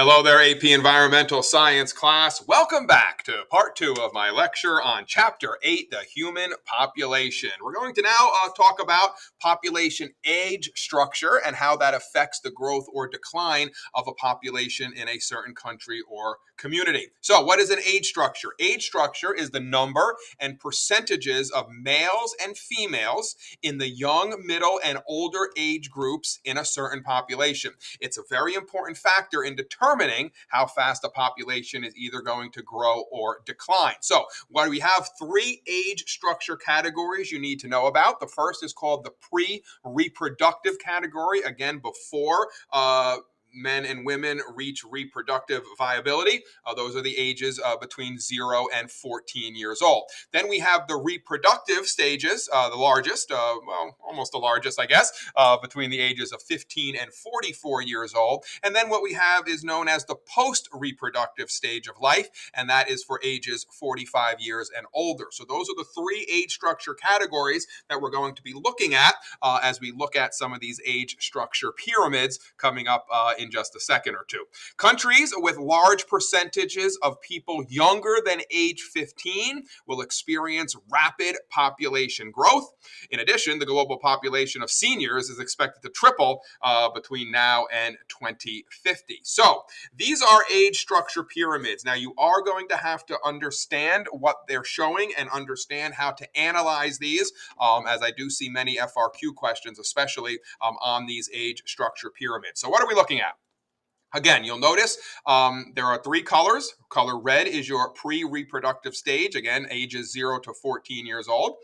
Hello there, AP Environmental Science class. Welcome back to part 2 of my lecture on Chapter 8, the human population. We're going to now talk about population age structure and how that affects the growth or decline of a population in a certain country or community. So what is an age structure? Age structure is the number and percentages of males and females in the young, middle, and older age groups in a certain population. It's a very important factor in determining how fast a population is either going to grow or decline. So, what we have 3 age structure categories you need to know about. The first is called the pre-reproductive category, again, before men and women reach reproductive viability. Those are the ages between 0 and 14 years old. Then we have the reproductive stages, the largest, almost the largest, I guess, between the ages of 15 and 44 years old. And then what we have is known as the post-reproductive stage of life, and that is for ages 45 years and older. So those are the 3 age structure categories that we're going to be looking at as we look at some of these age structure pyramids coming up in just a second or two. Countries with large percentages of people younger than age 15 will experience rapid population growth. In addition, the global population of seniors is expected to triple between now and 2050. So these are age structure pyramids. Now you are going to have to understand what they're showing and understand how to analyze these, as I do see many FRQ questions, especially on these age structure pyramids. So what are we looking at? Again, you'll notice there are 3 colors. Color red is your pre-reproductive stage, again, ages 0 to 14 years old.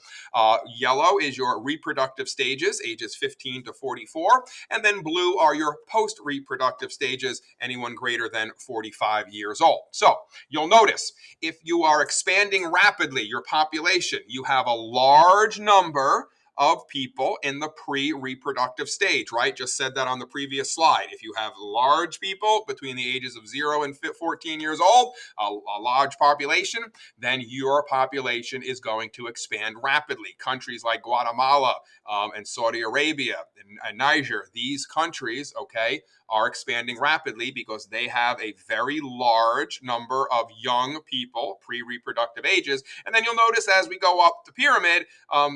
Yellow is your reproductive stages, ages 15 to 44. And then blue are your post-reproductive stages, anyone greater than 45 years old. So you'll notice if you are expanding rapidly your population, you have a large number of people in the pre-reproductive stage, right? Just said that on the previous slide. If you have large people between the ages of 0 and 14 years old, a large population, then your population is going to expand rapidly. Countries like Guatemala and Saudi Arabia and Niger, these countries, okay, are expanding rapidly because they have a very large number of young people, pre-reproductive ages. And then you'll notice as we go up the pyramid,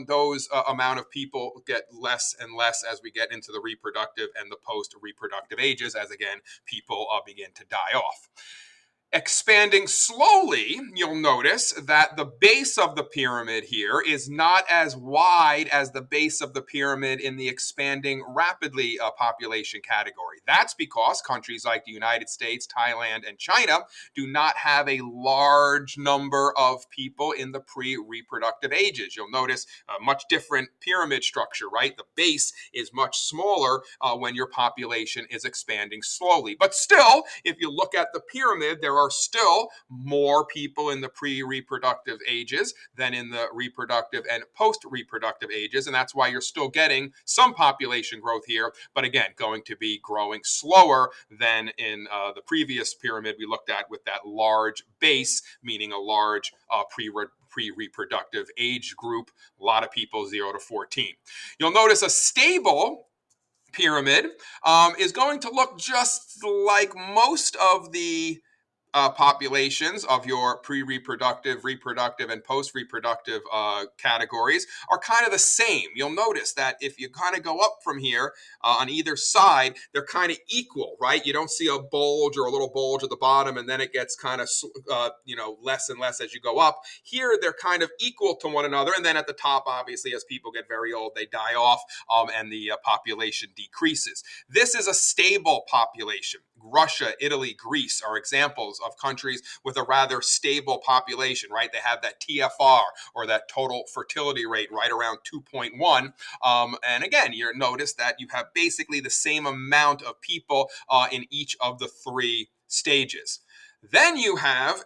those amount of people get less and less as we get into the reproductive and the post-reproductive ages, as again, people begin to die off. Expanding slowly, you'll notice that the base of the pyramid here is not as wide as the base of the pyramid in the expanding rapidly population category. That's because countries like the United States, Thailand, and China do not have a large number of people in the pre-reproductive ages. You'll notice a much different pyramid structure, right? The base is much smaller when your population is expanding slowly. But still, if you look at the pyramid, there are still more people in the pre-reproductive ages than in the reproductive and post-reproductive ages, and that's why you're still getting some population growth here, but again, going to be growing slower than in the previous pyramid we looked at with that large base, meaning a large pre-reproductive age group, a lot of people 0 to 14. You'll notice a stable pyramid is going to look just like most of the populations of your pre-reproductive, reproductive, and post-reproductive categories are kind of the same. You'll notice that if you kind of go up from here on either side, they're kind of equal, right? You don't see a bulge or a little bulge at the bottom, and then it gets kind of less and less as you go up. Here, they're kind of equal to one another, and then at the top, obviously, as people get very old, they die off, and the population decreases. This is a stable population. Russia, Italy, Greece are examples of countries with a rather stable population, right? They have that TFR, or that total fertility rate, right around 2.1. And again, you notice that you have basically the same amount of people in each of the 3 stages. Then you have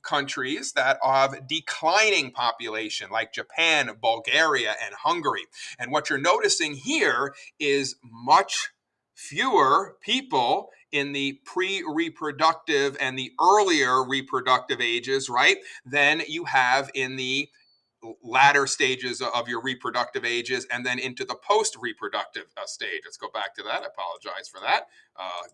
countries that have declining population, like Japan, Bulgaria, and Hungary. And what you're noticing here is much fewer people in the pre-reproductive and the earlier reproductive ages, right, than you have in the latter stages of your reproductive ages, and then into the post-reproductive stage. Let's go back to that. I apologize for that.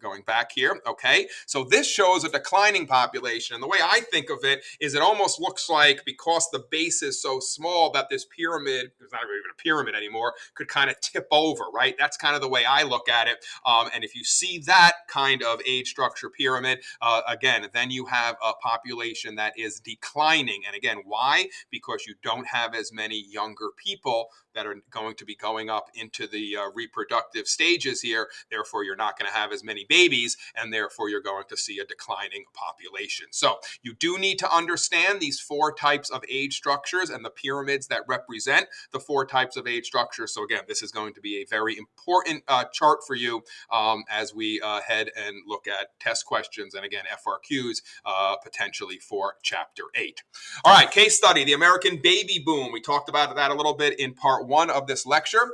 Going back here. Okay. So this shows a declining population. And the way I think of it is it almost looks like, because the base is so small, that this pyramid, it's not even a pyramid anymore, could kind of tip over, right? That's kind of the way I look at it. And if you see that kind of age structure pyramid, again, then you have a population that is declining. And again, why? Because you don't have as many younger people that are going to be going up into the reproductive stages here. Therefore, you're not going to have as many babies, and therefore you're going to see a declining population. So you do need to understand these four types of age structures and the pyramids that represent the four types of age structures. So again, this is going to be a very important chart for you as we head and look at test questions and again FRQs potentially for Chapter 8. All right, case study, the American baby boom. We talked about that a little bit in part one of this lecture.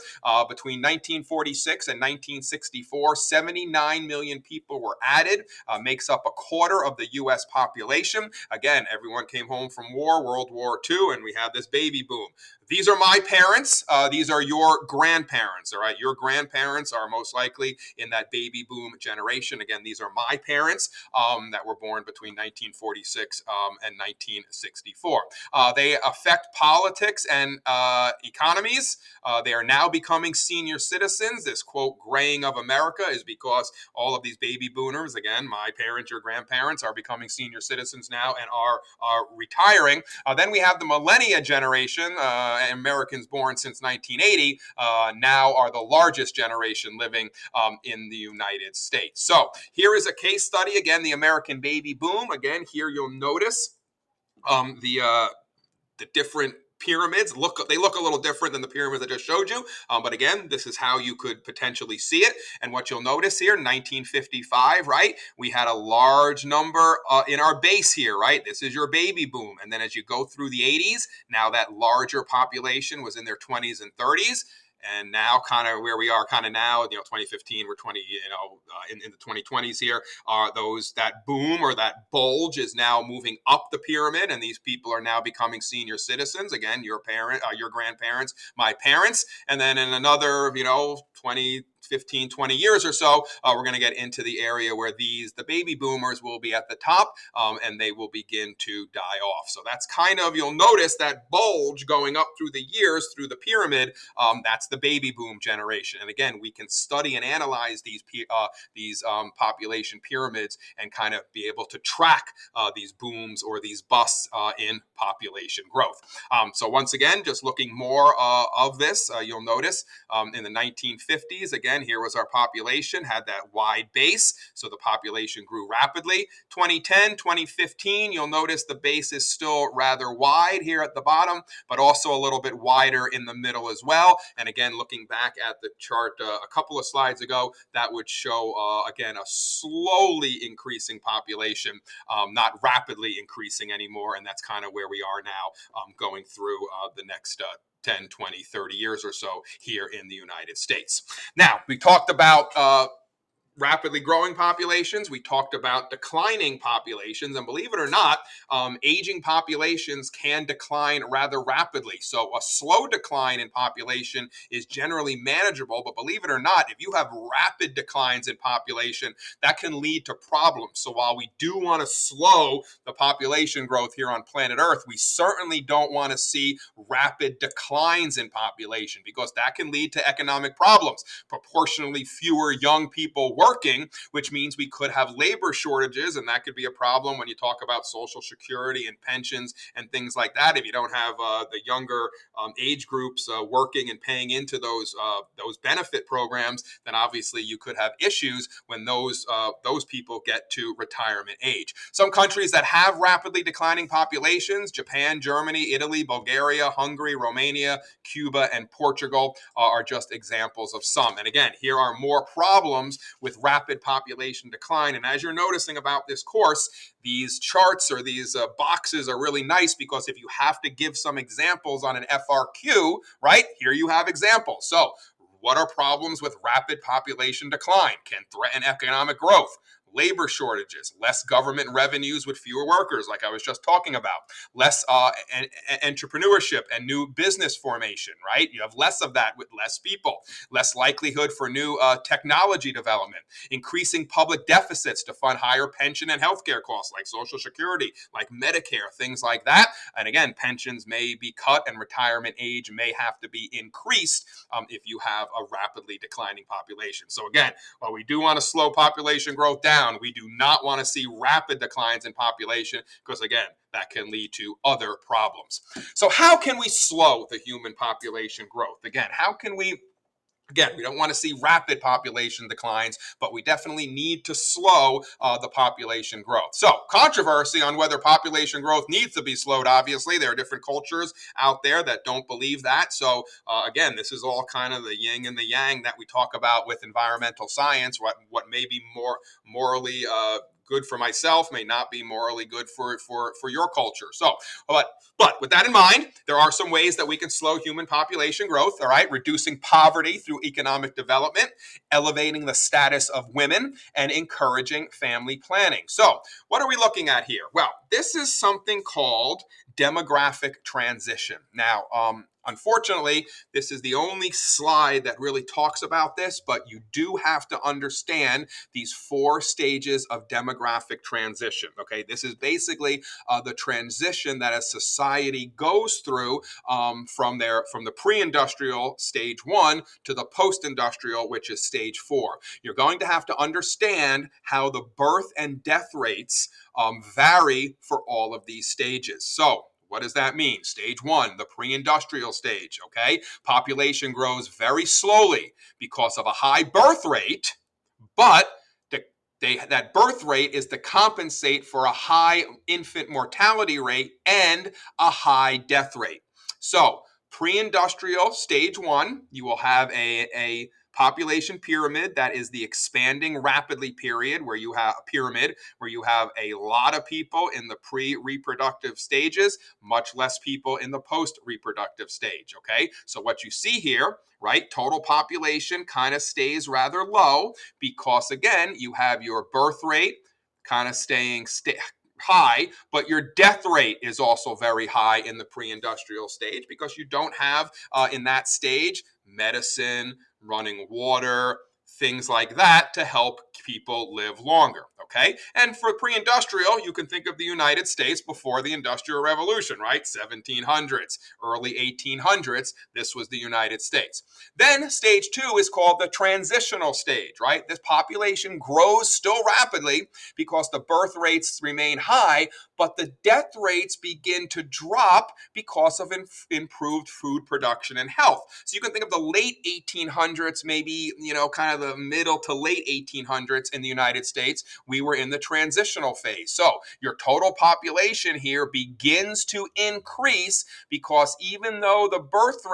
Between 1946 and 1964, 79 million people were added, makes up a quarter of the U.S. population. Again, everyone came home from war, World War II, and we have this baby boom. These are my parents. These are your grandparents, all right? Your grandparents are most likely in that baby boom generation. Again, these are my parents that were born between 1946 and 1964. They affect politics and economies. They are now becoming senior citizens. This, quote, graying of America is because all of these baby boomers, again, my parents, your grandparents, are becoming senior citizens now and are retiring. Then we have the millennia generation, Americans born since 1980, now are the largest generation living in the United States. So here is a case study, again, the American baby boom. Again, here you'll notice the different pyramids look a little different than the pyramids I just showed you, but again, this is how you could potentially see it. And what you'll notice here, 1955, right, we had a large number in our base here, right? This is your baby boom. And then as you go through the 80s, now that larger population was in their 20s and 30s. And now, kind of where we are, kind of now, 2015, we're 20, in the 2020s here. That boom or that bulge is now moving up the pyramid, and these people are now becoming senior citizens. Again, your grandparents, my parents, and then in another, 15, 20 years or so, we're going to get into the area where the baby boomers will be at the top, and they will begin to die off. So that's kind of, you'll notice that bulge going up through the years through the pyramid. That's the baby boom generation. And again, we can study and analyze these population pyramids and kind of be able to track these booms or these busts in population growth. So once again, just looking more of this, you'll notice in the 1950s, again, here was our population, had that wide base, so the population grew rapidly. 2010, 2015, you'll notice the base is still rather wide here at the bottom, but also a little bit wider in the middle as well. And again, looking back at the chart a couple of slides ago, that would show, again, a slowly increasing population, not rapidly increasing anymore, and that's kind of where we are now going through the next 10, 20, 30 years or so here in the United States. Now, we talked about rapidly growing populations. We talked about declining populations, and believe it or not, aging populations can decline rather rapidly. So a slow decline in population is generally manageable, but believe it or not, if you have rapid declines in population, that can lead to problems. So while we do want to slow the population growth here on planet Earth, we certainly don't want to see rapid declines in population, because that can lead to economic problems. Proportionally fewer young people working, which means we could have labor shortages, and that could be a problem when you talk about Social Security and pensions and things like that. If you don't have the younger age groups working and paying into those benefit programs, then obviously you could have issues when those people get to retirement age. Some countries that have rapidly declining populations: Japan, Germany, Italy, Bulgaria, Hungary, Romania, Cuba, and Portugal are just examples of some. And again, here are more problems with rapid population decline. And as you're noticing about this course, these charts or these boxes are really nice, because if you have to give some examples on an FRQ, right, here you have examples. So what are problems with rapid population decline? Can threaten economic growth. labor shortages, less government revenues with fewer workers, like I was just talking about, less entrepreneurship and new business formation, right? You have less of that with less people, less likelihood for new technology development, increasing public deficits to fund higher pension and healthcare costs like Social Security, like Medicare, things like that. And again, pensions may be cut and retirement age may have to be increased if you have a rapidly declining population. So again, while we do want to slow population growth down, we do not want to see rapid declines in population because, again, that can lead to other problems. So how can we slow the human population growth? Again, how can we Again, we don't want to see rapid population declines, but we definitely need to slow the population growth. So, controversy on whether population growth needs to be slowed. Obviously, there are different cultures out there that don't believe that. So, again, this is all kind of the yin and the yang that we talk about with environmental science. What may be more morally good for myself may not be morally good for your culture. So, but with that in mind, there are some ways that we can slow human population growth, all right? Reducing poverty through economic development, elevating the status of women, and encouraging family planning. So, what are we looking at here? Well, this is something called demographic transition. Now, unfortunately, this is the only slide that really talks about this, but you do have to understand these 4 stages of demographic transition. Okay, this is basically the transition that a society goes through from the pre-industrial stage 1 to the post-industrial, which is stage 4. You're going to have to understand how the birth and death rates vary for all of these stages. So, what does that mean? Stage 1, the pre-industrial stage, okay? Population grows very slowly because of a high birth rate, but that birth rate is to compensate for a high infant mortality rate and a high death rate. So, pre-industrial stage 1, you will have a population pyramid that is the expanding rapidly period where you have a lot of people in the pre-reproductive stages, much less people in the post-reproductive stage. Okay, so what you see here, right, total population kind of stays rather low because, again, you have your birth rate kind of staying high, but your death rate is also very high in the pre-industrial stage because you don't have in that stage medicine, running water, things like that to help people live longer. Okay, and for pre-industrial, you can think of the United States before the Industrial Revolution, right? 1700s, early 1800s. This was the United States. Then stage 2 is called the transitional stage, right? This population grows still rapidly because the birth rates remain high, but the death rates begin to drop because of improved food production and health. So you can think of the late 1800s, maybe, kind of the middle to late 1800s in the United States. We were in the transitional phase. So your total population here begins to increase because even though the birth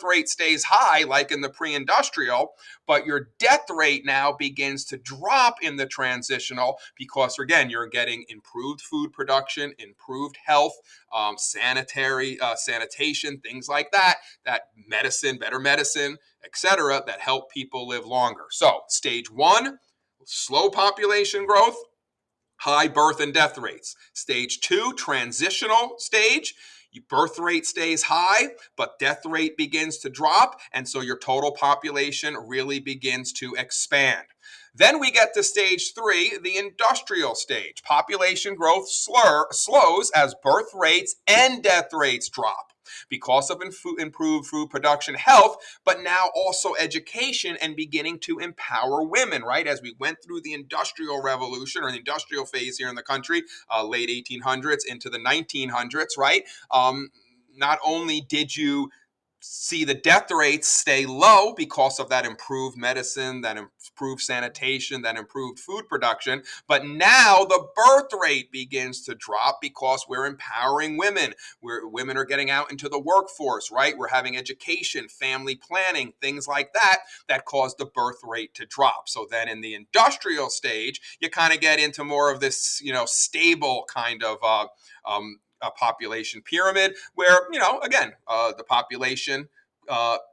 rate stays high, like in the pre-industrial, but your death rate now begins to drop in the transitional because, again, you're getting improved food production, improved health, sanitation, things like that medicine, better medicine, etc., that help people live longer. So, stage 1, slow population growth, high birth and death rates. Stage 2, transitional stage. Your birth rate stays high, but death rate begins to drop, and so your total population really begins to expand. Then we get to stage 3, the industrial stage. Population growth slows as birth rates and death rates drop because of improved food production health, but now also education and beginning to empower women, right? As we went through the Industrial Revolution or the industrial phase here in the country, late 1800s into the 1900s, right? Not only did you see the death rates stay low because of that improved medicine, that improved sanitation, that improved food production, but now the birth rate begins to drop because we're empowering women. Women are getting out into the workforce, right? We're having education, family planning, things like that cause the birth rate to drop. So then in the industrial stage, you kind of get into more of this, stable kind of a population pyramid where, again, the population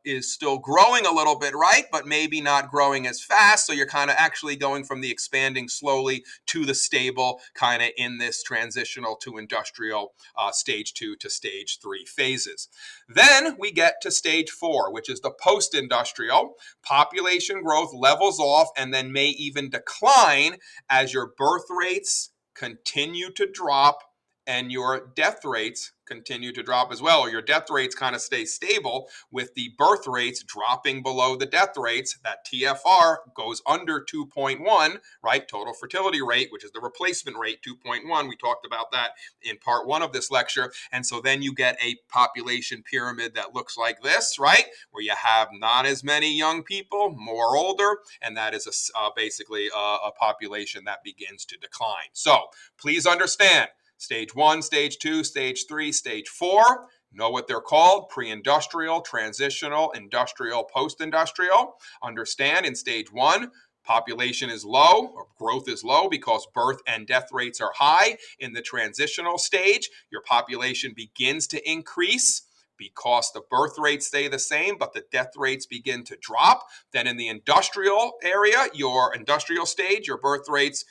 is still growing a little bit, right? But maybe not growing as fast. So you're kind of actually going from the expanding slowly to the stable, kind of in this transitional to industrial stage 2 to stage 3 phases. Then we get to stage 4, which is the post industrial. Population growth levels off and then may even decline as your birth rates continue to drop and your death rates continue to drop as well, or your death rates kind of stay stable with the birth rates dropping below the death rates. That TFR goes under 2.1, right? Total fertility rate, which is the replacement rate, 2.1. We talked about that in part 1 of this lecture. And so then you get a population pyramid that looks like this, right? Where you have not as many young people, more older, and that is basically a population that begins to decline. So please understand, stage 1, stage 2, stage 3, stage 4. Know what they're called: pre-industrial, transitional, industrial, post-industrial. Understand, in stage 1, population is low, or growth is low, because birth and death rates are high. In the transitional stage, your population begins to increase because the birth rates stay the same, but the death rates begin to drop. Then in the industrial area, your industrial stage, your birth rates,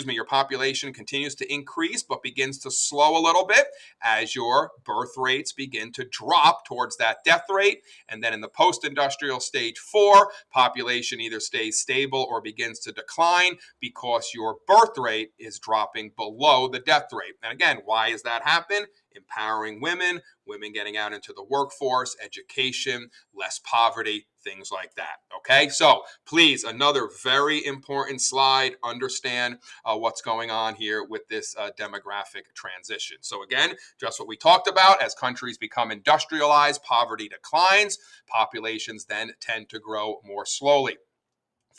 your population continues to increase, but begins to slow a little bit as your birth rates begin to drop towards that death rate. And then in the post-industrial stage 4, population either stays stable or begins to decline because your birth rate is dropping below the death rate. And again, why does that happen? Empowering women, women getting out into the workforce, education, less poverty, things like that. Okay, so please, another very important slide. Understand what's going on here with this demographic transition. So again, just what we talked about: as countries become industrialized, poverty declines, populations then tend to grow more slowly.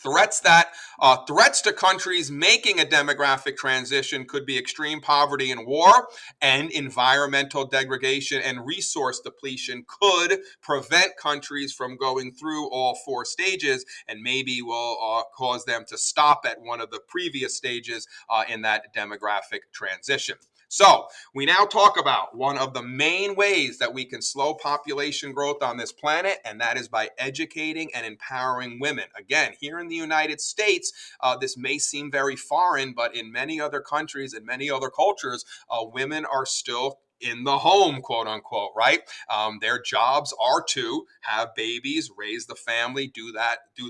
Threats to countries making a demographic transition could be extreme poverty and war, and environmental degradation and resource depletion could prevent countries from going through all 4 stages, and maybe will cause them to stop at one of the previous stages in that demographic transition. So we now talk about one of the main ways that we can slow population growth on this planet, and that is by educating and empowering women. Again, here in the United States, this may seem very foreign, but in many other countries and many other cultures, women are still in the home, quote unquote, right? Their jobs are to have babies, raise the family, do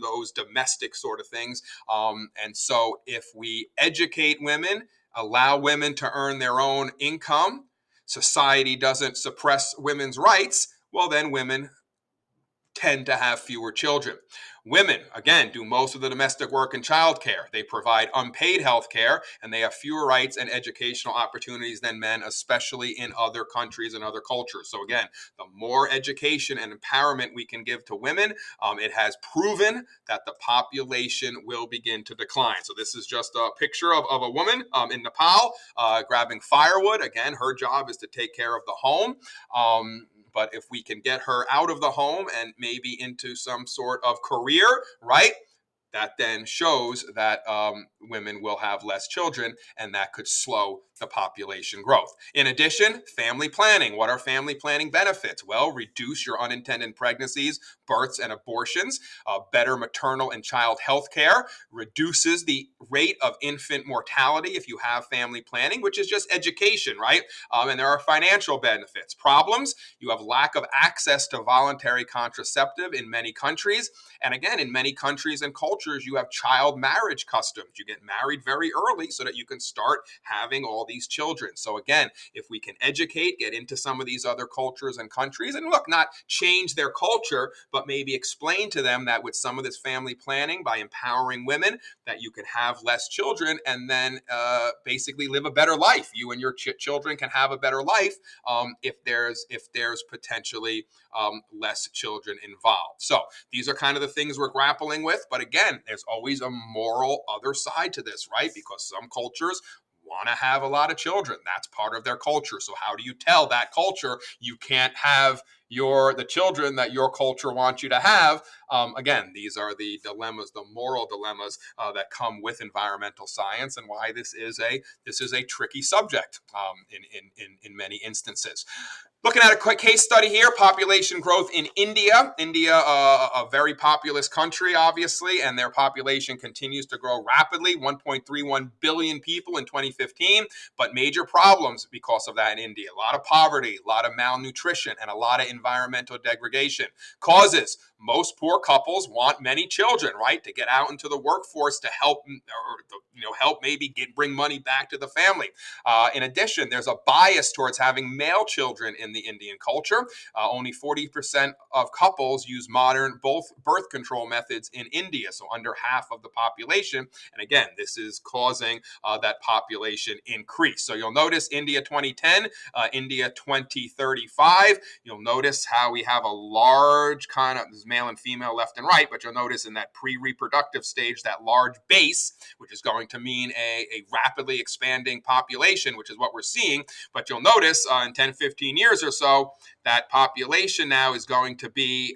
those domestic sort of things. And so if we educate women, allow women to earn their own income, society doesn't suppress women's rights, well, then women tend to have fewer children. Women, again, do most of the domestic work and childcare. They provide unpaid health care, and they have fewer rights and educational opportunities than men, especially in other countries and other cultures. So again, the more education and empowerment we can give to women, it has proven that the population will begin to decline. So this is just a picture of a woman in Nepal grabbing firewood. Again, her job is to take care of the home. But if we can get her out of the home and maybe into some sort of career, right, that then shows that women will have less children, and that could slow the population growth. In addition, family planning. What are family planning benefits? Well, reduce your unintended pregnancies, births, and abortions. Better maternal and child health care. Reduces the rate of infant mortality if you have family planning, which is just education, right? And there are financial benefits. Problems: you have lack of access to voluntary contraceptive in many countries. And again, in many countries and cultures, you have child marriage customs. You get married very early so that you can start having all these children. So again, if we can educate, get into some of these other cultures and countries, and look, not change their culture, but maybe explain to them that with some of this family planning, by empowering women, that you can have less children and then basically live a better life. You and your children can have a better life if there's potentially less children involved. So these are kind of the things we're grappling with. But again, there's always a moral other side to this, right? Because some cultures want to have a lot of children. That's part of their culture. So how do you tell that culture you can't have the children that your culture wants you to have. Again, these are the dilemmas, the moral dilemmas that come with environmental science, and why this is a tricky subject in many instances. Looking at a quick case study here, population growth in India. India, a very populous country, obviously, and their population continues to grow rapidly, 1.31 billion people in 2015, but major problems because of that in India. A lot of poverty, a lot of malnutrition, and a lot of environmental degradation. Causes: most poor couples want many children, right, to get out into the workforce to help, or help maybe bring money back to the family. In addition, there's a bias towards having male children in the Indian culture. Only 40% of couples use modern birth control methods in India, so under half of the population. And again, this is causing that population increase. So you'll notice India 2010, India 2035. You'll notice how we have a large kind of, this male and female left and right, but you'll notice in that pre-reproductive stage, that large base, which is going to mean a rapidly expanding population, which is what we're seeing. But you'll notice in 10, 15 years or so, that population now is going to be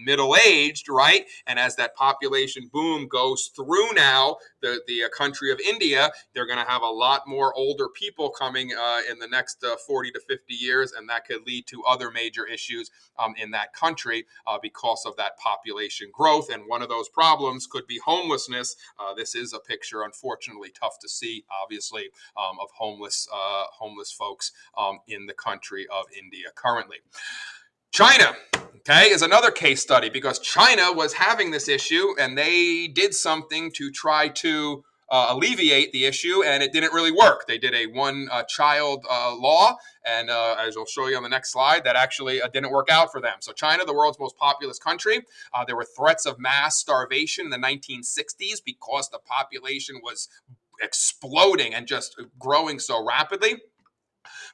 middle-aged, right? And as that population boom goes through now the country of India, they're going to have a lot more older people coming in the next 40 to 50 years, and that could lead to other major issues in that country because of that population growth. And one of those problems could be homelessness. This is a picture, unfortunately, tough to see, obviously, of homeless folks in the country of India currently. China, okay, is another case study, because China was having this issue and they did something to try to alleviate the issue, and it didn't really work. They did a one-child law, and as I'll show you on the next slide, that actually didn't work out for them. So China, the world's most populous country, there were threats of mass starvation in the 1960s because the population was exploding and just growing so rapidly.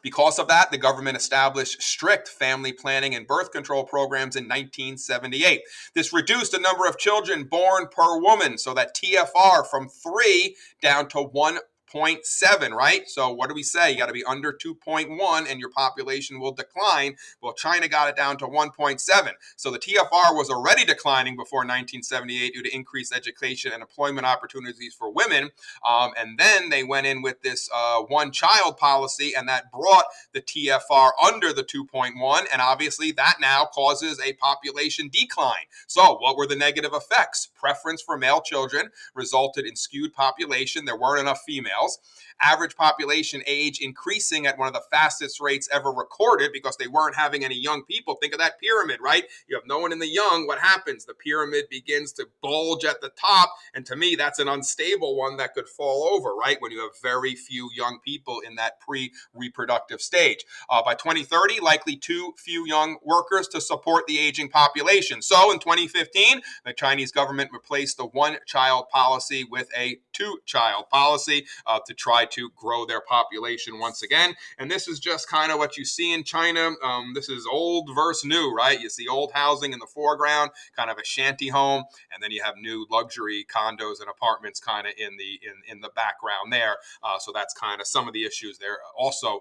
Because of that, the government established strict family planning and birth control programs in 1978. This reduced the number of children born per woman, so that TFR from 3 down to 1.7, right? So what do we say? You got to be under 2.1 and your population will decline. Well, China got it down to 1.7. So the TFR was already declining before 1978 due to increased education and employment opportunities for women. And then they went in with this one-child policy, and that brought the TFR under the 2.1. And obviously that now causes a population decline. So what were the negative effects? Preference for male children resulted in skewed population. There weren't enough females. Average population age increasing at one of the fastest rates ever recorded because they weren't having any young people. Think of that pyramid, right? You have no one in the young. What happens? The pyramid begins to bulge at the top. And to me, that's an unstable one that could fall over, right? When you have very few young people in that pre-reproductive stage. By 2030, likely too few young workers to support the aging population. So in 2015, the Chinese government replaced the one-child policy with a two-child policy to try to grow their population once again. And this is just kind of what you see in China. This is old versus new, right? You see old housing in the foreground, kind of a shanty home, and then you have new luxury condos and apartments kind of in the background there. So that's kind of some of the issues they're also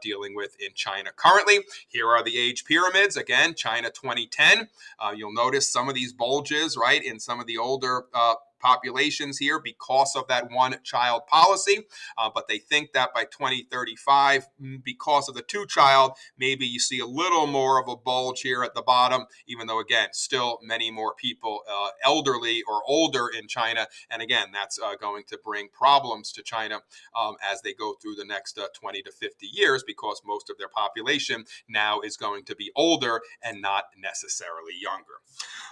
dealing with in China currently. Here are the age pyramids. Again, China 2010. You'll notice some of these bulges, right, in some of the older populations here because of that one-child policy. But they think that by 2035, because of the two-child, maybe you see a little more of a bulge here at the bottom, even though, again, still many more people elderly or older in China. And again, that's going to bring problems to China as they go through the next 20 to 50 years, because most of their population now is going to be older and not necessarily younger.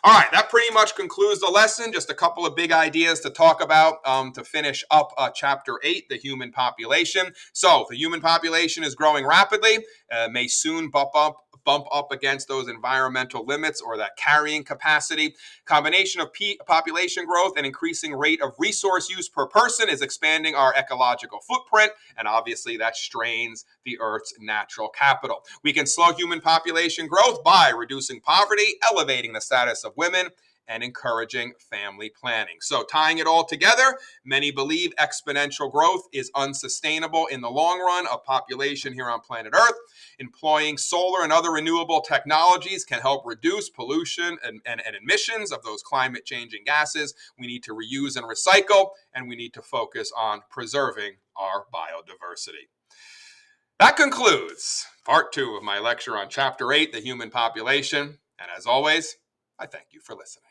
All right, that pretty much concludes the lesson. Just a couple of big ideas to talk about to finish up Chapter 8, the human population. So the human population is growing rapidly, may soon bump up against those environmental limits or that carrying capacity. Combination of population growth and increasing rate of resource use per person is expanding our ecological footprint, and obviously that strains the Earth's natural capital. We can slow human population growth by reducing poverty, elevating the status of women, and encouraging family planning. So tying it all together, many believe exponential growth is unsustainable in the long run of population here on planet Earth. Employing solar and other renewable technologies can help reduce pollution and emissions of those climate changing gases. We need to reuse and recycle, and we need to focus on preserving our biodiversity. That concludes part 2 of my lecture on Chapter 8, the human population. And as always, I thank you for listening.